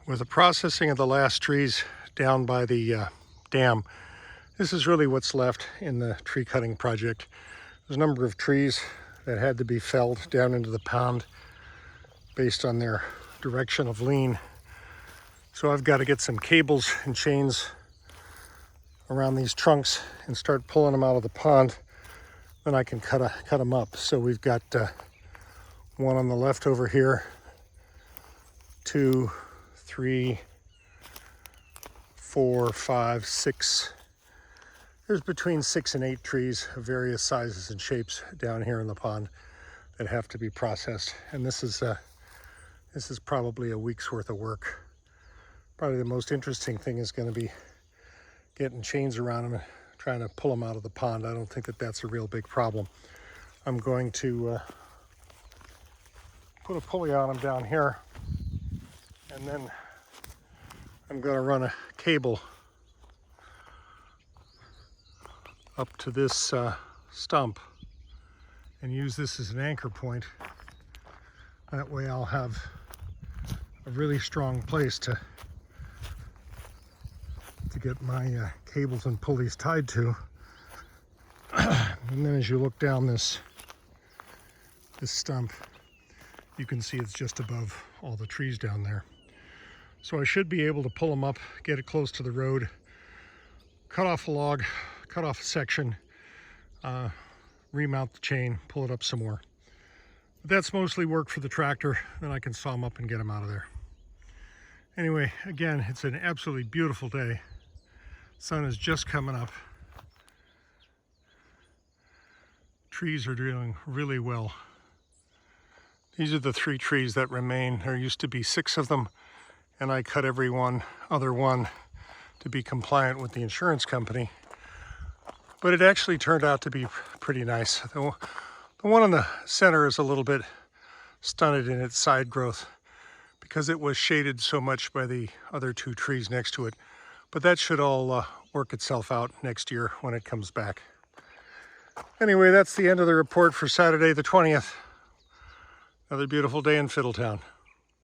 With the processing of the last trees down by the dam, this is really what's left in the tree cutting project. There's a number of trees that had to be felled down into the pond based on their direction of lean. So I've got to get some cables and chains around these trunks and start pulling them out of the pond. Then I can cut them up. So we've got one on the left over here, 2, 3, 4, 5, 6. There's between 6 and 8 trees of various sizes and shapes down here in the pond that have to be processed. And this is probably a week's worth of work. Probably the most interesting thing is going to be getting chains around them and trying to pull them out of the pond. I don't think that that's a real big problem. I'm going to put a pulley on them down here, and then I'm going to run a cable up to this stump and use this as an anchor point. That way I'll have a really strong place to get my cables and pulleys tied to. And then as you look down this stump, you can see it's just above all the trees down there. So I should be able to pull them up, get it close to the road, cut off a log, cut off a section, remount the chain, pull it up some more. But that's mostly work for the tractor. Then I can saw them up and get them out of there. Anyway, again, it's an absolutely beautiful day. Sun is just coming up. Trees are doing really well. These are the 3 trees that remain. There used to be 6 of them, and I cut every other one to be compliant with the insurance company. But it actually turned out to be pretty nice. The one in the center is a little bit stunted in its side growth because it was shaded so much by the other 2 trees next to it. But that should all work itself out next year when it comes back. Anyway, that's the end of the report for Saturday the 20th. Another beautiful day in Fiddletown.